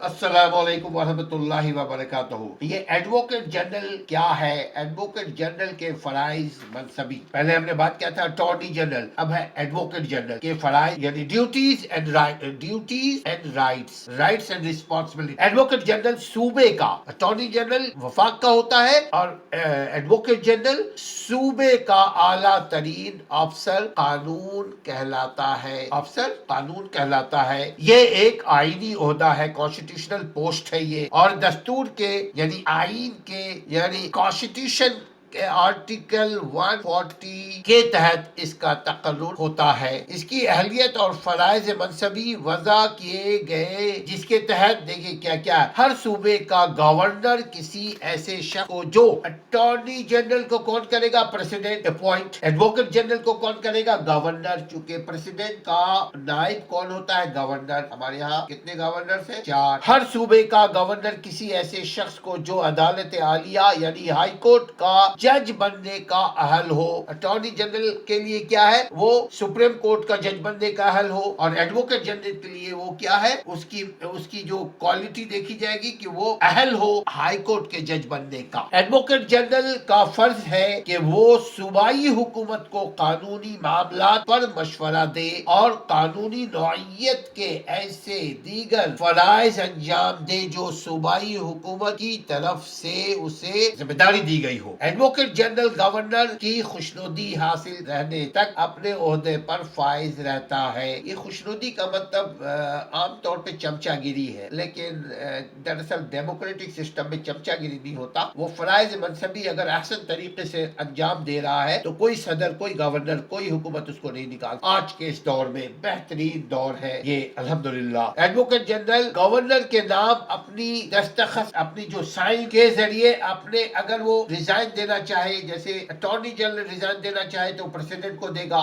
अस्सलाम वालेकुम वरहमतुल्लाहि वबरकातुहू। ये एडवोकेट जनरल क्या है? एडवोकेट जनरल के फराइज मनसबी, पहले हमने बात किया था अटॉर्नी जनरल, अब है एडवोकेट जनरल के फराइज यानी duties and rights, rights and responsibility. Advocate general सूबे का, अटॉर्नी जनरल वफाक का होता है और एडवोकेट जनरल सूबे का आला तरीन अफसर कानून कहलाता है। अफसर कानून कहलाता है। ये एक आईनी ओहदा है, कॉन्स्टिट्यूशनल पोस्ट है ये, और दस्तूर के यानी आइन के यानी कॉन्स्टिट्यूशन के आर्टिकल 140 के तहत इसका तकर्रुर होता है। इसकी अहलियत और फराइज मनसबी वज़ा किए गए, जिसके तहत देखिए क्या क्या है। हर सूबे का गवर्नर किसी ऐसे शख्स को, जो अटॉर्नी जनरल को कौन करेगा? President appoint. एडवोकेट जनरल को कौन करेगा? गवर्नर। चूंकि प्रेसिडेंट का नायब कौन होता है? गवर्नर। हमारे यहाँ कितने गवर्नर है? 4। हर सूबे का गवर्नर किसी ऐसे शख्स को जो अदालत आलिया यानी हाई कोर्ट का जज बनने का अहल हो। अटॉर्नी जनरल के लिए क्या है? वो सुप्रीम कोर्ट का जज बनने का अहल हो। और एडवोकेट जनरल के लिए वो क्या है? उसकी जो क्वालिटी देखी जाएगी कि वो अहल हो हाई कोर्ट के जज बनने का। एडवोकेट जनरल का फर्ज है कि वो सूबाई हुकूमत को कानूनी मामलात पर मशवरा दे और कानूनी नौइयत के ऐसे दीगर फराइज अंजाम दे जो सूबाई हुकूमत की तरफ से उसे जिम्मेदारी दी गई हो। एडवोकेट जनरल गवर्नर की खुशनुदी हासिल रहने तक अपने ओहदे पर फाइज रहता है। ये खुशनुदी का मतलब आमतौर पे चमचागिरी है, लेकिन दरअसल डेमोक्रेटिक सिस्टम में चमचागिरी नहीं होता। वो फराइज मनसबी अगर अहसन तरीके से अंजाम दे रहा है तो कोई सदर, कोई गवर्नर, कोई हुकूमत उसको नहीं निकालता। आज के इस दौर में बेहतरीन दौर है ये, अल्हम्दुलिल्लाह। एडवोकेट जनरल गवर्नर के नाम अपनी दस्तखत, अपनी जो साइन के जरिए अपने, अगर वो रिजाइन देना चाहे, जैसे अटॉर्नी जनरल रिजाइन देना चाहे तो प्रेसिडेंट को देगा।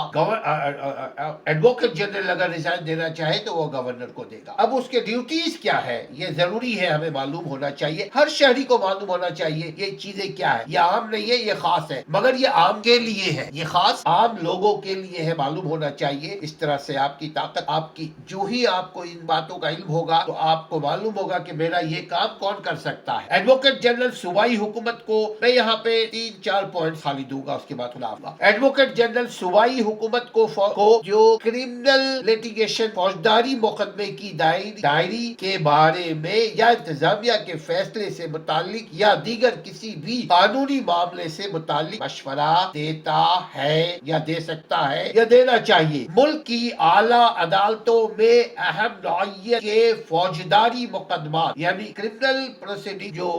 एडवोकेट जनरल अगर रिजाइन देना चाहे तो वो गवर्नर को देगा। अब उसके ड्यूटीज क्या है ये जरूरी है, हमें मालूम होना चाहिए, हर शहरी को मालूम होना चाहिए ये चीजें क्या है। ये आम नहीं है, ये खास है, मगर ये आम के लिए है, ये खास आम लोगों के लिए है, मालूम होना चाहिए। इस तरह से आपकी ताकत, आपकी जो ही आपको इन बातों का इल्म होगा तो आपको मालूम होगा कि मेरा ये काम कौन कर सकता है। एडवोकेट जनरल सूबाई हुकूमत को, मैं यहाँ पे 3-4 पॉइंट खाली दूंगा, उसके बाद खुलाफा। एडवोकेट जनरल सूबाई हुकूमत को जो क्रिमिनल लिटिगेशन, फौजदारी मुकदमे की दायरी के बारे में या इंतजामिया के फैसले से मुतालिक या दीगर किसी भी कानूनी मामले से मुतालिक मशवरा देता है या दे सकता है या देना चाहिए। मुल्क की आला अदालतों में अहम नौइयत के फौजदारी मुकदमा यानी क्रिमिनल प्रोसीडिंग जो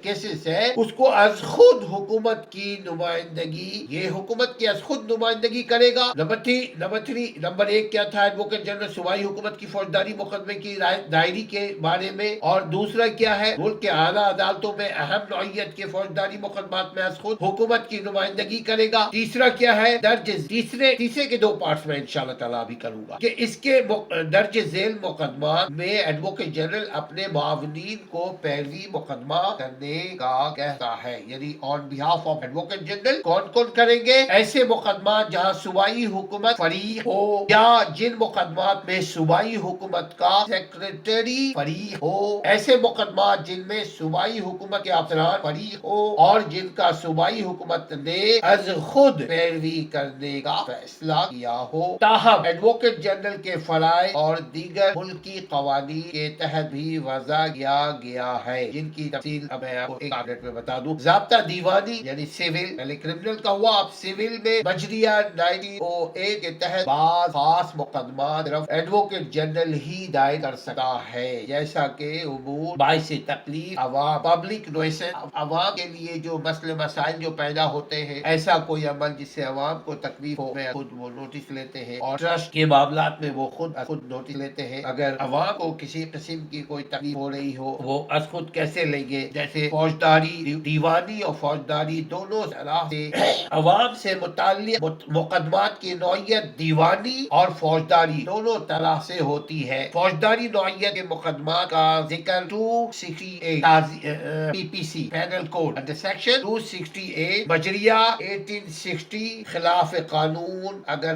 केसेस है, उसको अज खुद हुकूमत की नुमाइंदगी, ये हुकूमत की अज खुद नुमाइंदगी करेगा। नंबर 1 क्या था? एडवोकेट जनरल सूबाई हुकूमत की फौजदारी मुकदमे की दायरी के बारे में। और दूसरा क्या है? मुल्क के आला अदालतों में अहम नौइयत के फौजदारी मुकदमात में अज खुद हुकूमत की नुमाइंदगी करेगा। तीसरा क्या है? तीसरे के 2 पार्ट्स में इंशाल्लाह ताला अभी करूंगा कि इसके दर्ज झेल मुकदमा में एडवोकेट जनरल अपने मावनीन को पैरवी मुकदमा करने का कहता है, यानी on behalf of advocate general कौन कौन करेंगे? ऐसे मुकदमा जहां सूबाई हुकूमत फरीक हो या जिन मुकदमात में सूबाई हुकूमत का सेक्रेटरी फरीक हो, ऐसे मुकदमा जिनमें सूबाई हुकूमत के अफसरान फरीक हो और जिनका सूबाई हुकूमत ने अज खुद पैरवी करने का फैसला किया हो। ताहम एडवोकेट जनरल के फराइज और दीगर मुल्की कवानीन के तहत भी वज़ा किया गया है, जिनकी तफसील अब मैं आपको एक मिनट में बता दूं। ज़ाब्ता दीवानी यानी सिविल, पहले क्रिमिनल का हुआ, अब सिविल में बजरिया 1908 के तहत बाज़ खास मुकदमा सिर्फ एडवोकेट जनरल ही दायर कर सकता है, जैसा कि उमूर बाइस तकलीफ, पब्लिक नुइसेंस, अवाम के लिए जो मसले मसाइल जो पैदा होते हैं, ऐसा कोई अमल जिससे अवाम को तकलीफ हो, खुद वो नोटिस लेते हैं। और ट्रस्ट के मामलात में वो खुद नोटिस लेते हैं। अगर अवाम को किसी किस्म की कोई तकलीफ हो रही हो, वो खुद कैसे लेंगे? जैसे फौजदारी दीवानी और फौजदारी دونوں طرح سے عوام سے متعلق مقدمات کی نوعیت دیوانی اور فوجداری دونوں طرح سے ہوتی ہے۔ فوجداری نوعیت کے مقدمات کا ذکر 268 پی پی سی پینل کوڈ انڈر سیکشن 268 مجریہ 1860 خلاف قانون اگر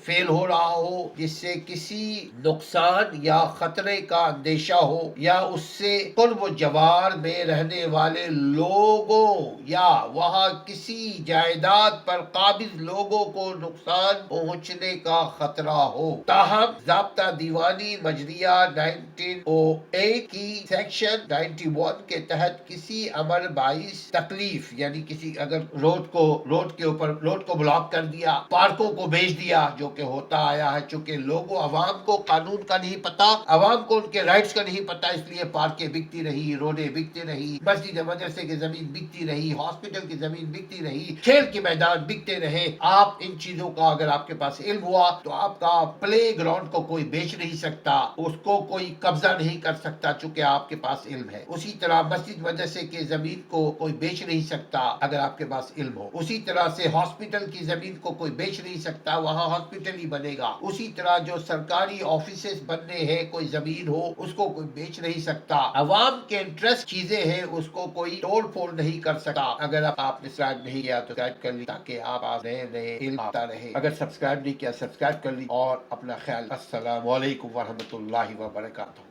فیل ہو رہا ہو جس سے کسی نقصان یا خطرے کا اندیشہ ہو یا اس سے قرب و جوار میں رہنے والے لوگوں یا وہاں کسی جائیداد پر قابض لوگوں کو نقصان پہنچنے کا خطرہ ہو۔ تاہم ضابطہ دیوانی مجریہ 1908 کی سیکشن 91 کے تحت کسی امر باعث تکلیف یعنی کسی اگر روڈ کو بلاک کر دیا، پارکوں کو بھیج دیا، جو کہ ہوتا آیا ہے، چونکہ لوگوں عوام کو قانون کا نہیں پتا، عوام کو ان کے رائٹس کا نہیں پتا، اس لیے پارکیں بکتی رہی، روڈیں بکتی رہی، مسجد مدرسے کی زمین بکتی رہی، ہاسپٹل کی زمین بکتی رہی، کھیل کے میدان بکتے رہے۔ آپ ان چیزوں کا اگر آپ کے پاس علم ہوا تو آپ کا پلے گراؤنڈ کو کوئی بیچ نہیں سکتا، اس کو کوئی قبضہ نہیں کر سکتا چونکہ آپ کے پاس علم ہے۔ اسی طرح مسجد مدرسے کی زمین کو کوئی بیچ نہیں سکتا اگر آپ کے پاس علم ہو۔ اسی طرح سے ہاسپٹل کی زمین کو کوئی بیچ نہیں سکتا، وہاں ہاسپٹل ہی بنے گا۔ اسی طرح جو سرکاری آفیسز بننے ہیں، کوئی زمین ہو اس کو کوئی بیچ نہیں سکتا۔ عوام کے انٹرسٹ چیزیں ہیں، اس کو کوئی توڑ پھوڑ نہیں کر سکتا۔ اگر آپ نے سبسکرائب نہیں کیا تو سبسکرائب کر لی تاکہ آپ نئے علم آتا رہے۔ اگر سبسکرائب نہیں کیا سبسکرائب کر لی اور اپنا خیال۔ السلام علیکم ورحمۃ اللہ وبرکاتہ۔